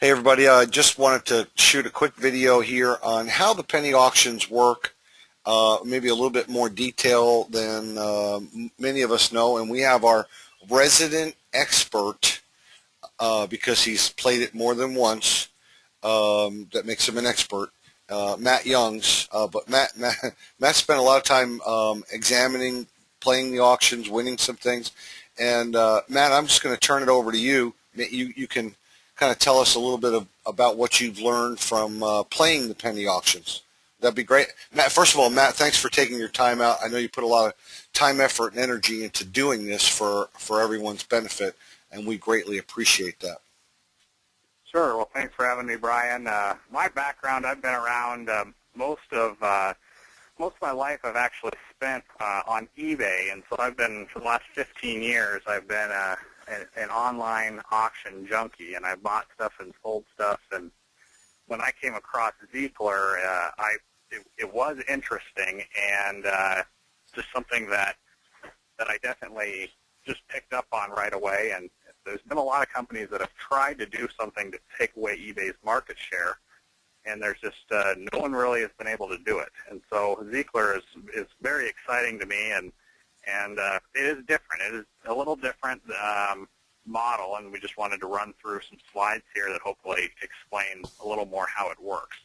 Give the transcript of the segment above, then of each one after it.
Hey everybody, I just wanted to shoot a quick video here on how the penny auctions work, maybe a little bit more detail than many of us know. And we have our resident expert, because he's played it more than once, that makes him an expert, Matt Youngs. But Matt spent a lot of time examining, playing the auctions, winning some things. And Matt, I'm just going to turn it over to you. You can kind of tell us a little bit about what you've learned from playing the penny auctions. That'd be great. Matt, first of all, Matt, thanks for taking your time out. I know you put a lot of time, effort, and energy into doing this for everyone's benefit, and we greatly appreciate that. Sure. Well, thanks for having me, Brian. My background, I've been around most of my life. I've actually spent on eBay, and so I've been for the last 15 years. I've been an online auction junkie, and I bought stuff and sold stuff. And when I came across Zeekler, it was interesting and just something that I definitely just picked up on right away. And there's been a lot of companies that have tried to do something to take away eBay's market share, and there's just no one really has been able to do it. And so Zeekler is very exciting to me, and it is different. It is a little different model, and we just wanted to run through some slides here that hopefully explain a little more how it works.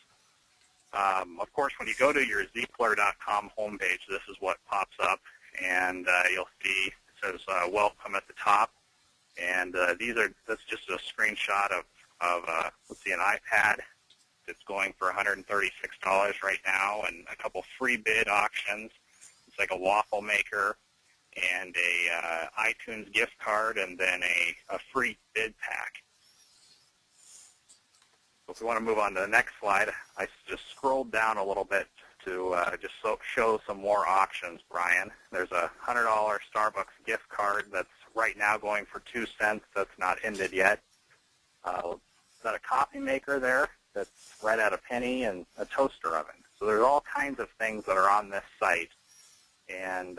Of course, when you go to your Zeekler.com homepage, this is what pops up, and you'll see it says welcome at the top. And that's just a screenshot of let's see, an iPad that's going for $136 right now, and a couple free bid auctions. It's like a waffle maker and a iTunes gift card, and then a free bid pack. So if we want to move on to the next slide, I just scrolled down a little bit to just show some more auctions, Brian. There's a $100 Starbucks gift card that's right now going for 2 cents. That's not ended yet. Got a coffee maker there that's right at a penny, and a toaster oven. So there's all kinds of things that are on this site, and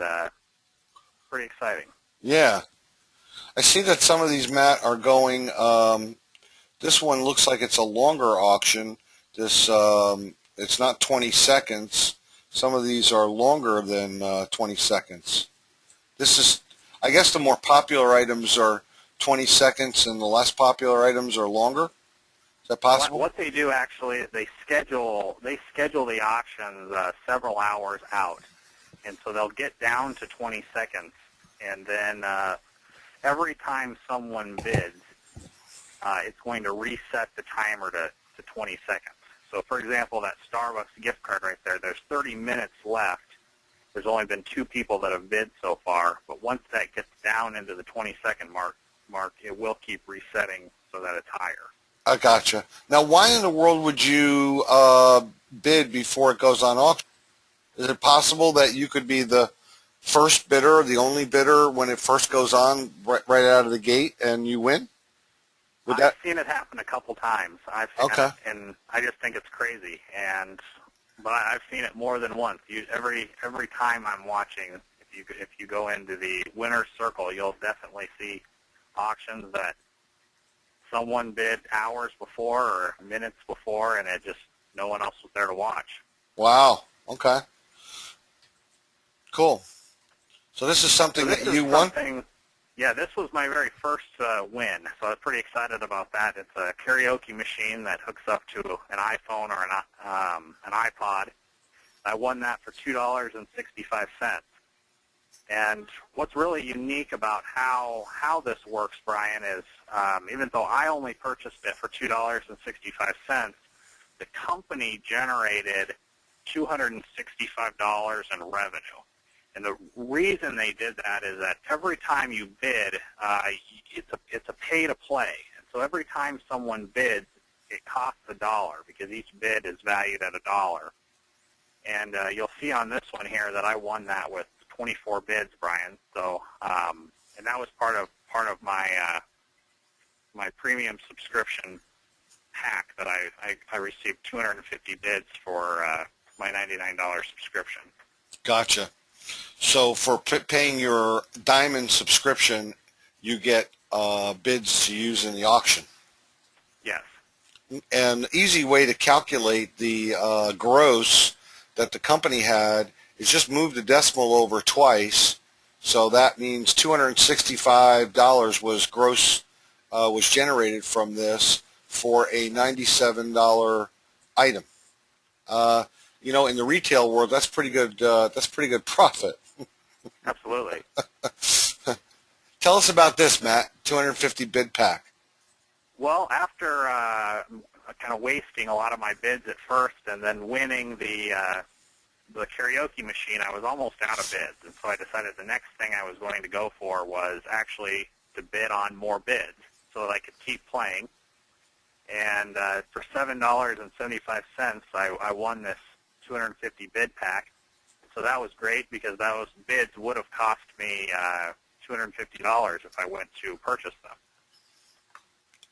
pretty exciting. Yeah. I see that some of these, Matt, are going, this one looks like it's a longer auction. This it's not 20 seconds. Some of these are longer than 20 seconds. This is, I guess the more popular items are 20 seconds and the less popular items are longer. Is that possible? What they do actually is they schedule the auctions several hours out, and so they'll get down to 20 seconds, and then every time someone bids, it's going to reset the timer to 20 seconds. So, for example, that Starbucks gift card right there, there's 30 minutes left. There's only been 2 people that have bid so far, but once that gets down into the 20-second mark, it will keep resetting so that it's higher. I gotcha. Now, why in the world would you bid before it goes on auction? Is it possible that you could be the first bidder, the only bidder when it first goes on right out of the gate, and you win? I've seen it happen a couple times. I've seen Okay. it, and I just think it's crazy. But I've seen it more than once. Every time I'm watching, if you go into the winner's circle, you'll definitely see auctions that someone bid hours before or minutes before, and no one else was there to watch. Wow. Okay. Cool. So this is something that you won? Yeah, this was my very first win, so I was pretty excited about that. It's a karaoke machine that hooks up to an iPhone or an iPod. I won that for $2.65. And what's really unique about how this works, Brian, is even though I only purchased it for $2.65, the company generated $265 in revenue. And the reason they did that is that every time you bid, it's a pay-to-play. And so every time someone bids, it costs $1 because each bid is valued at $1. And you'll see on this one here that I won that with 24 bids, Brian. So, and that was part of my my premium subscription pack that I received 250 bids for my $99 subscription. Gotcha. So for paying your diamond subscription, you get bids to use in the auction. Yes. an easy way to calculate the gross that the company had is just move the decimal over twice. So that means $265 was gross, was generated from this for a $97 item. In the retail world, that's pretty good. That's pretty good profit. Absolutely. Tell us about this, Matt. 250 bid pack. Well, after kind of wasting a lot of my bids at first and then winning the karaoke machine, I was almost out of bids, and so I decided the next thing I was going to go for was actually to bid on more bids so that I could keep playing. And for $7.75, I won this 250 bid pack. So that was great because those bids would have cost me $250 if I went to purchase them.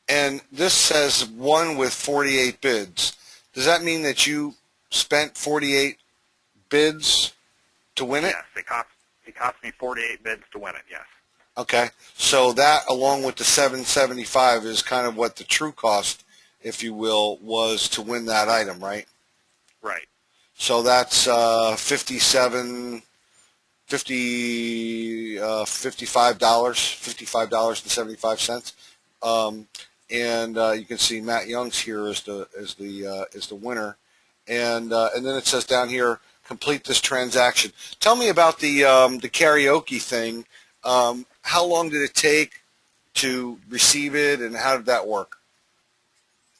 And this says one with 48 bids. Does that mean that you spent 48 bids to win it? Yes, it cost me 48 bids to win it, yes. Okay. So that, along with the $7.75, is kind of what the true cost, if you will, was to win that item, right? Right. So that's $55, $55.75. And you can see Matt Young's here as the winner, and then it says down here, complete this transaction. Tell me about the karaoke thing. How long did it take to receive it, and how did that work?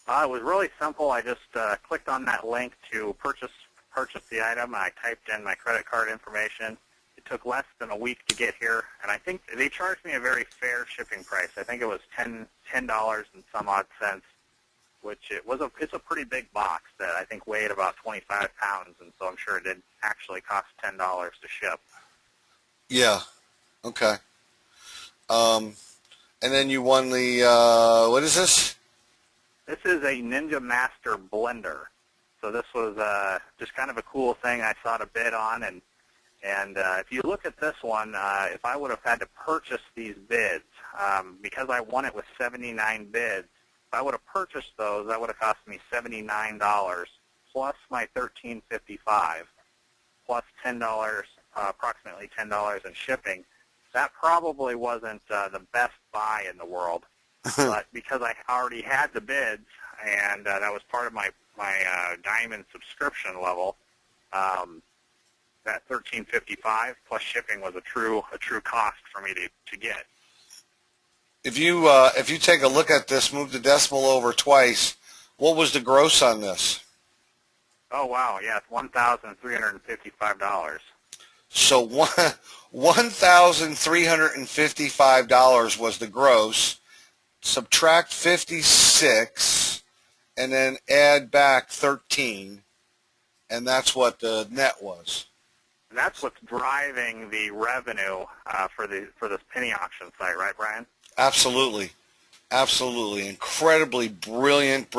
It was really simple. I just clicked on that link to purchase the item. I typed in my credit card information. It took less than a week to get here, and I think they charged me a very fair shipping price. I think it was $10 and some odd cents, which it's a pretty big box that I think weighed about 25 pounds, and so I'm sure it did actually cost $10 to ship. Yeah. Okay. And then you won the what is this? This is a Ninja Master blender. So this was just kind of a cool thing I saw to bid on, and if you look at this one, if I would have had to purchase these bids, because I won it with 79 bids, if I would have purchased those, that would have cost me $79 plus my $13.55 plus $10, approximately $10 in shipping. That probably wasn't the best buy in the world, but because I already had the bids and that was part of my Diamond subscription level, that $13.55 plus shipping was a true cost for me to get. If you take a look at this, move the decimal over twice, what was the gross on this? Oh wow, yeah, it's $1,355. So $1,355 was the gross. Subtract 56, and then add back 13, and that's what the net was. And that's what's driving the revenue for this penny auction site, right, Brian? Absolutely. Absolutely. Incredibly brilliant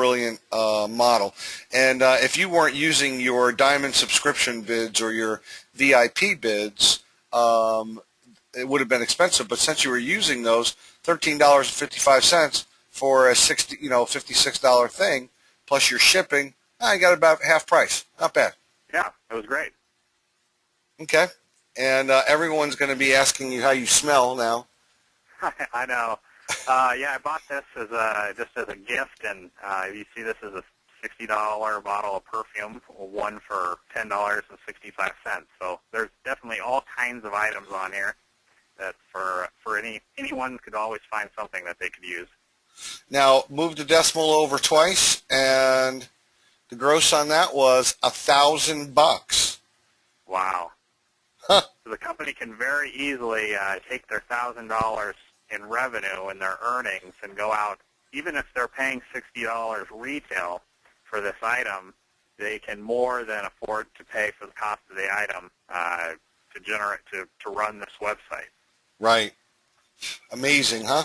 model. And if you weren't using your Diamond subscription bids or your VIP bids, it would have been expensive. But since you were using those, $13.55 for a $56 thing, plus your shipping, you got about half price. Not bad. Yeah, it was great. Okay. And everyone's going to be asking you how you smell now. I know. Yeah, I bought this just as a gift, and you see this is a $60 bottle of perfume, one for $10.65. So there's definitely all kinds of items on here that for anyone could always find something that they could use. Now, move the decimal over twice, and the gross on that was $1,000. Wow. Huh. So the company can very easily take their $1,000 in revenue and their earnings and go out, even if they're paying $60 retail for this item, they can more than afford to pay for the cost of the item to run this website. Right. Amazing, huh?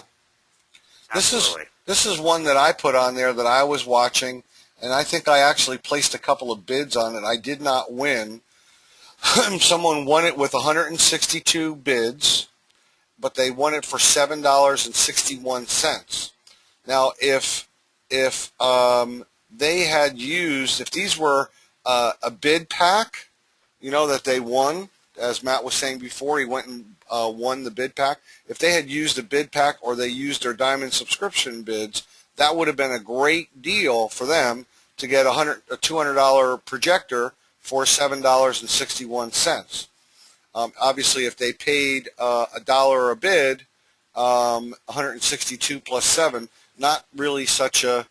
Absolutely. This is one that I put on there that I was watching, and I think I actually placed a couple of bids on it. I did not win. Someone won it with 162 bids, but they won it for $7.61. Now, if they had used, if these were a bid pack, that they won, as Matt was saying before, he went and won the bid pack. If they had used a bid pack or they used their diamond subscription bids, that would have been a great deal for them to get a $200 projector for $7.61. Obviously, if they paid $1 a bid, 162 plus 7, not really such a,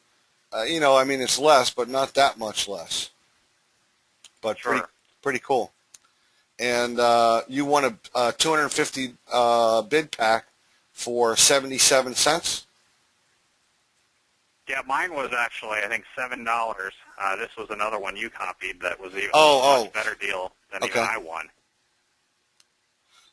it's less, but not that much less. But Sure. pretty cool. And you won a 250 bid pack for 77 cents. Yeah, mine was actually, I think, $7. This was another one you copied that was even Oh, a much better deal than okay. even I won.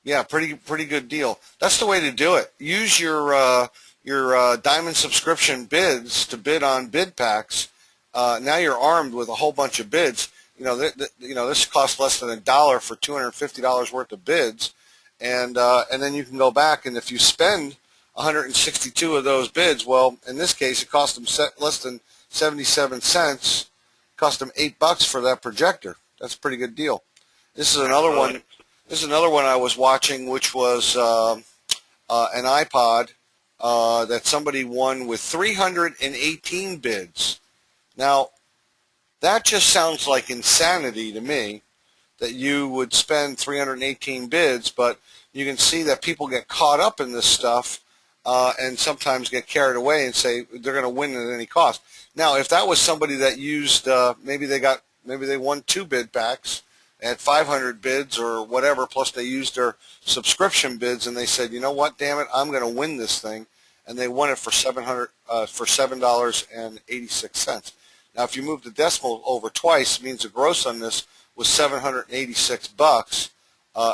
Yeah, pretty good deal. That's the way to do it. Use your diamond subscription bids to bid on bid packs. Now you're armed with a whole bunch of bids. This costs less than $1 for $250 worth of bids, and then you can go back, and if you spend 162 of those bids, well, in this case, it cost them less than 77 cents. Cost them $8 for that projector. That's a pretty good deal. This is another Absolutely. one. This is another one I was watching, which was an iPod that somebody won with 318 bids. Now, that just sounds like insanity to me, that you would spend 318 bids, but you can see that people get caught up in this stuff and sometimes get carried away and say they're going to win at any cost. Now, if that was somebody that used, maybe they won 2 bid packs at 500 bids or whatever, plus they used their subscription bids, and they said, you know what, damn it, I'm going to win this thing, and they won it for $7.86. Now, if you move the decimal over twice, it means the gross on this was $786.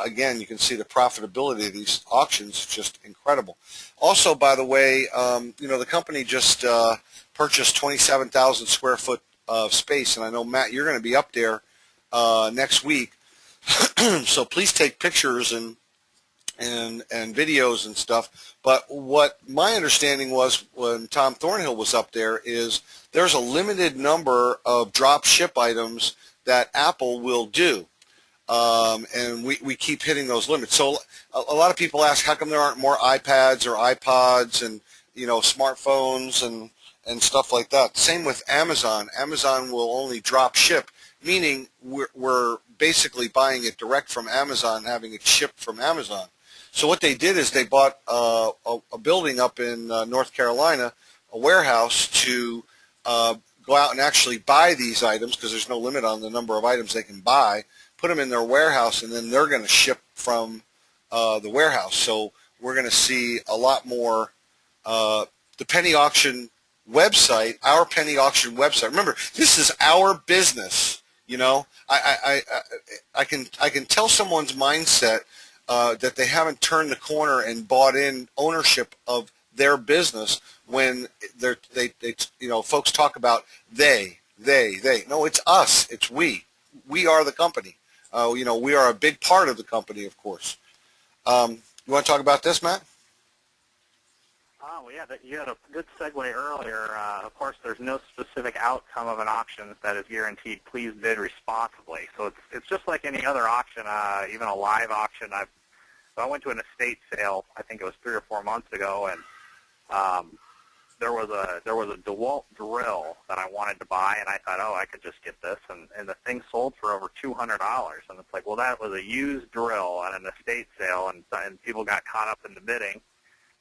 Again, you can see the profitability of these auctions, just incredible. Also, by the way, the company just purchased 27,000 square foot of space, and I know, Matt, you're going to be up there next week, so please take pictures and videos and stuff. But what my understanding was when Tom Thornhill was up there is there's a limited number of drop ship items that Apple will do, and we keep hitting those limits. So a lot of people ask, how come there aren't more iPads or iPods and smartphones and stuff like that? Same with Amazon. Amazon will only drop ship, meaning we're basically buying it direct from Amazon, having it shipped from Amazon. So what they did is they bought a building up in North Carolina, a warehouse, to go out and actually buy these items, because there's no limit on the number of items they can buy, put them in their warehouse, and then they're going to ship from the warehouse. So we're going to see a lot more. The penny auction website, our penny auction website. Remember, this is our business. I can tell someone's mindset that they haven't turned the corner and bought in ownership of their business when folks talk about they. No, it's us. It's we. We are the company. We are a big part of the company, of course. You want to talk about this, Matt? Oh, well, yeah, you had a good segue earlier. Of course, there's no specific outcome of an auction that is guaranteed. Please bid responsibly. So it's just like any other auction, even a live auction. So I went to an estate sale, I think it was 3 or 4 months ago, and there was a DeWalt drill that I wanted to buy, and I thought, oh, I could just get this, and the thing sold for over $200. And it's like, well, that was a used drill at an estate sale, and people got caught up in the bidding,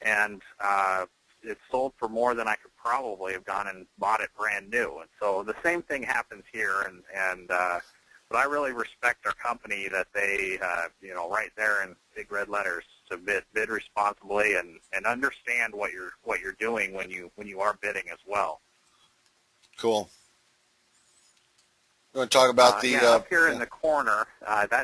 and it sold for more than I could probably have gone and bought it brand new. And so the same thing happens here, but I really respect our company that they, right there in big red letters, to bid responsibly and understand what you're doing when you are bidding as well. Cool. You want to talk about up here in the corner,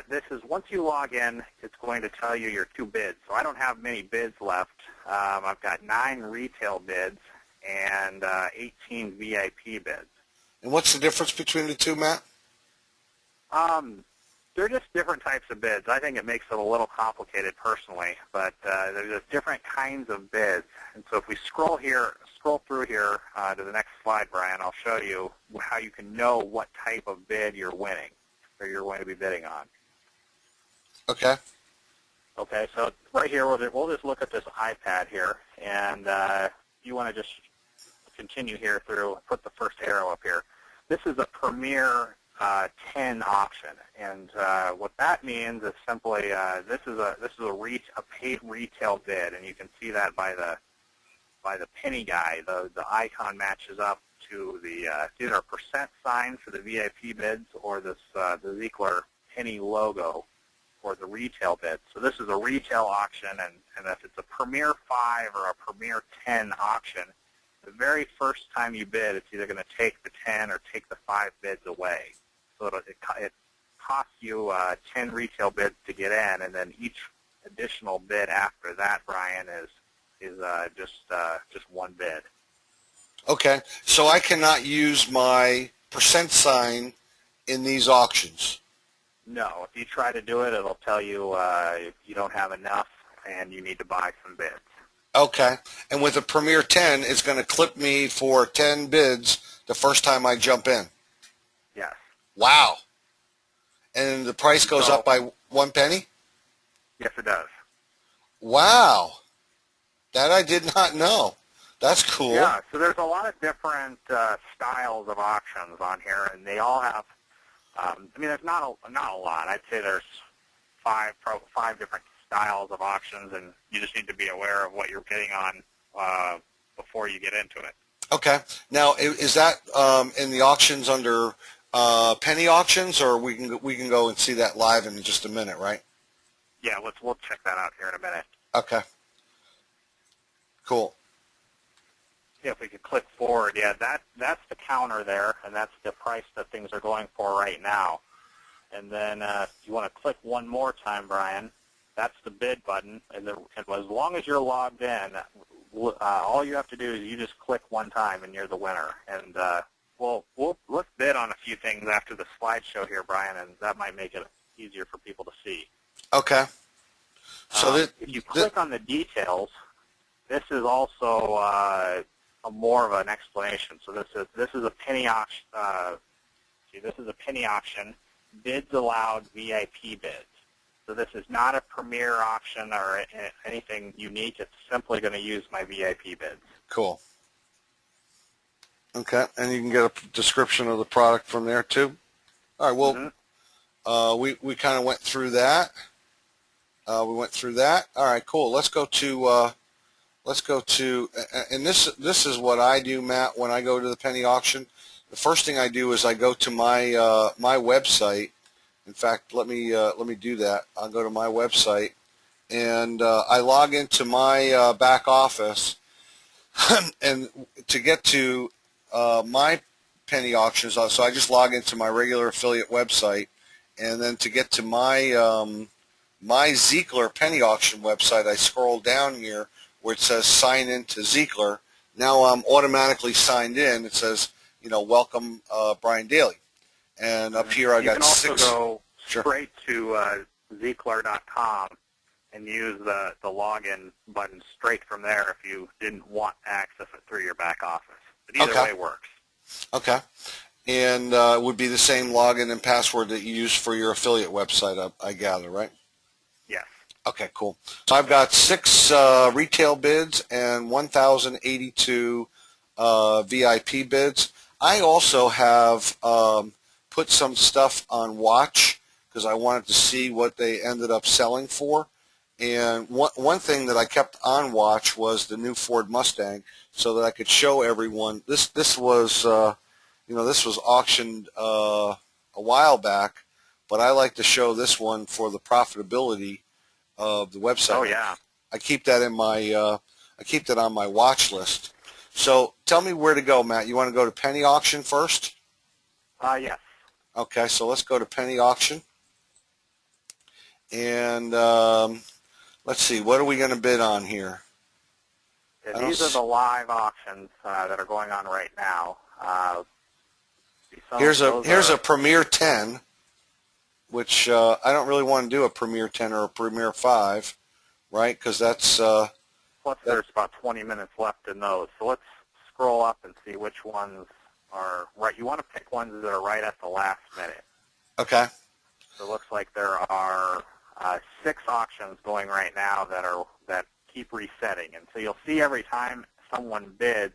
this is, once you log in, it's going to tell you your 2 bids. So I don't have many bids left. I've got 9 retail bids and 18 VIP bids. And what's the difference between the two, Matt? They're just different types of bids. I think it makes it a little complicated personally, but there's just different kinds of bids. And so if we scroll scroll through here to the next slide, Brian, I'll show you how you can know what type of bid you're winning or you're going to be bidding on. Okay. Okay, so right here, we'll just look at this iPad here, and you want to just continue here through, put the first arrow up here. This is a Premier 10 auction, and what that means is simply this is a paid retail bid, and you can see that by the penny guy. The icon matches up to the either a percent sign for the VIP bids or this the Ziegler penny logo for the retail bid. So this is a retail auction, and if it's a Premier 5 or a Premier 10 auction, the very first time you bid, it's either going to take the 10 or take the 5 bids away. So it costs you 10 retail bids to get in, and then each additional bid after that, Brian, is just one bid. Okay, so I cannot use my percent sign in these auctions. No, if you try to do it, it'll tell you you don't have enough and you need to buy some bids. Okay, and with a Premier 10, it's going to clip me for 10 bids the first time I jump in. Yes. Wow. And the price goes up by 1 penny? Yes, it does. Wow. That I did not know. That's cool. Yeah, so there's a lot of different styles of auctions on here, and they all have, I mean, there's not a lot. I'd say there's five different styles of auctions, and you just need to be aware of what you're bidding on before you get into it. Okay. Now, is that in the auctions under penny auctions, or we can go and see that live in just a minute, right? Yeah, we'll check that out here in a minute. Okay. Cool. Yeah, if we could click forward, yeah, that's the counter there, and that's the price that things are going for right now. And then if you want to click one more time, Brian, that's the bid button, and as long as you're logged in, all you have to do is you just click one time, and you're the winner. And let's bid on a few things after the slideshow here, Brian, and that might make it easier for people to see. Okay. So if you click on the details, this is also more of an explanation. So this is a penny auction. This is a penny auction. Bids allowed VIP bids. So this is not a Premier auction or anything unique. It's simply going to use my VIP bids. Cool. Okay, and you can get a description of the product from there too. All right. Well, we kind of went through that. We went through that. All right. Cool. Let's go to and this is what I do, Matt. When I go to the penny auction, the first thing I do is I go to my my website. In fact, let me do that. I'll go to my website, and I log into my back office, and to get to my penny auctions, so I just log into my regular affiliate website, and then to get to my my Ziegler penny auction website, I scroll down here where it says sign in to Ziegler. Now I'm automatically signed in. It says, welcome Brian Daly. And up here I got 6. You can also go straight to Ziegler.com and use the login button straight from there if you didn't want to access it through your back office. But either way works. Okay. And it would be the same login and password that you use for your affiliate website, I gather, right? Yes. Okay, cool. So I've got 6 retail bids and 1,082 VIP bids. I also have put some stuff on watch because I wanted to see what they ended up selling for. And one thing that I kept on watch was the new Ford Mustang, so that I could show everyone. This was this was auctioned a while back, but I like to show this one for the profitability of the website. Oh yeah. I keep that in my I keep that on my watch list. So tell me where to go, Matt. You want to go to penny auction first? Yes. Okay, so let's go to penny auction. And let's see, what are we going to bid on here? Yeah, these are the live auctions that are going on right now. Here's a Premier 10, which I don't really want to do a Premier 10 or a Premier 5, right? Because that's plus there's about 20 minutes left in those. So let's scroll up and see which ones are right. You want to pick ones that are right at the last minute. Okay. So it looks like there are 6 auctions going right now that keep resetting. And so you'll see every time someone bids,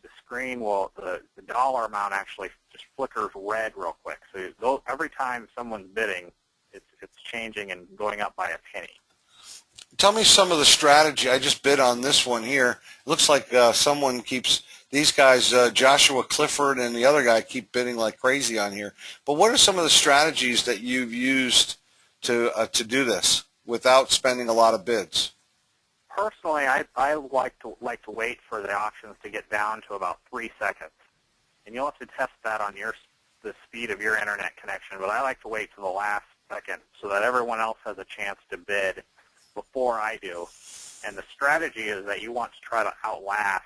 the screen will, the dollar amount actually just flickers red real quick. So every time someone's bidding, it's changing and going up by a penny. Tell me some of the strategy. I just bid on this one here. It looks like someone keeps, these guys, Joshua Clifford and the other guy, keep bidding like crazy on here. But what are some of the strategies that you've used to do this without spending a lot of bids? Personally, I like to wait for the auctions to get down to about 3 seconds, and you'll have to test that on the speed of your internet connection. But I like to wait to the last second so that everyone else has a chance to bid before I do. And the strategy is that you want to try to outlast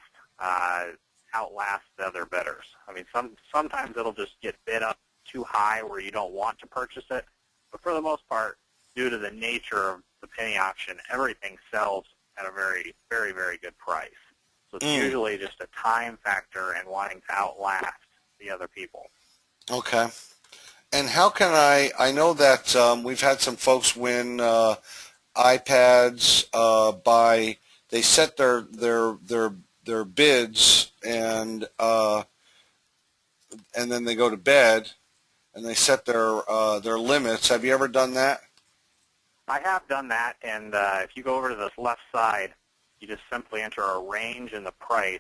the other bidders. I mean, sometimes it'll just get bid up too high where you don't want to purchase it, but for the most part, due to the nature of the penny auction, everything sells at a very, very, very good price. So it's usually just a time factor and wanting to outlast the other people. Okay. And how can I know that we've had some folks win iPads by, they set their bids and then they go to bed and they set their limits. Have you ever done that? I have done that, and if you go over to this left side, you just simply enter a range in the price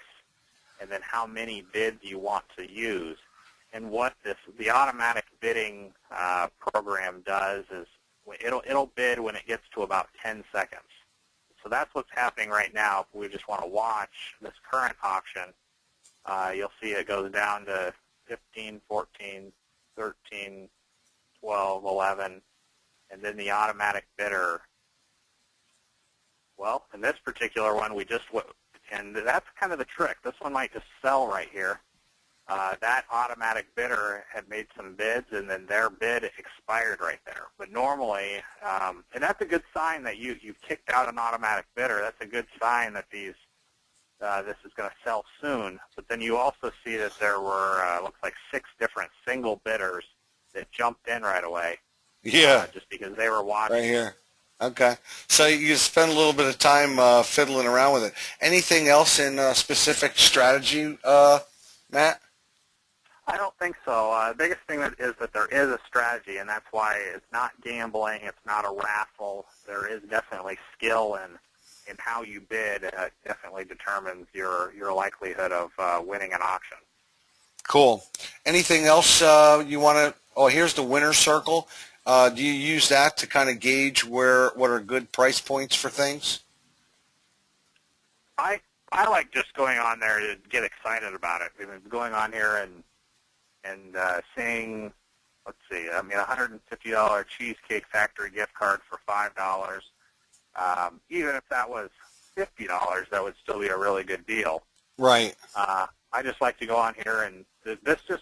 and then how many bids you want to use. And what the automatic bidding program does is it'll bid when it gets to about 10 seconds. So that's what's happening right now. If we just want to watch this current auction, you'll see it goes down to 15, 14, 13, 12, 11, and then the automatic bidder. Well, in this particular one, and that's kind of the trick. This one might just sell right here. That automatic bidder had made some bids, and then their bid expired right there. But normally, and that's a good sign that you've kicked out an automatic bidder. That's a good sign that this is going to sell soon. But then you also see that there were, looks like 6 different single bidders that jumped in right away. Yeah. Just because they were watching. Right here. Okay. So you spend a little bit of time fiddling around with it. Anything else in specific strategy, Matt? I don't think so. The biggest thing is that there is a strategy, and that's why it's not gambling. It's not a raffle. There is definitely skill in how you bid. It definitely determines your likelihood of winning an auction. Cool. Anything else you want to? Oh, here's the winner's circle. Do you use that to kind of gauge what are good price points for things? I like just going on there to get excited about it. I mean, going on here and seeing, let's see, I mean, $150 Cheesecake Factory gift card for $5. Even if that was $50, that would still be a really good deal. Right. I just like to go on here, and this is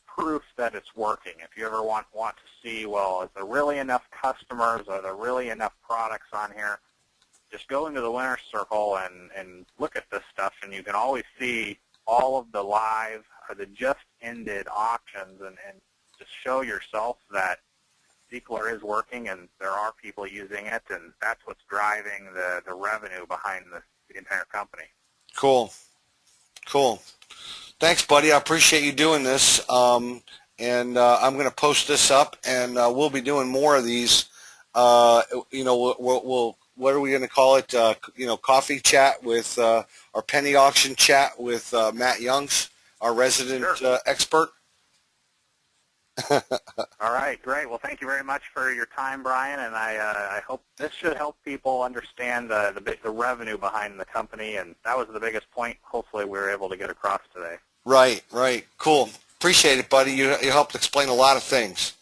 proof that it's working. If you ever want to see, well, is there really enough customers? Are there really enough products on here? Just go into the winner's circle and look at this stuff, and you can always see all of the live or the just ended auctions, and just show yourself that Seekler is working and there are people using it, and that's what's driving the revenue behind the entire company. Cool. Cool. Thanks, buddy. I appreciate you doing this. And I'm going to post this up, and we'll be doing more of these. We'll what are we going to call it? Coffee chat with our penny auction chat with Matt Youngs, our resident expert. All right, great. Well, thank you very much for your time, Brian, and I hope this should help people understand the revenue behind the company, and that was the biggest point. Hopefully, we were able to get across today. Right. Cool. Appreciate it, buddy. You helped explain a lot of things.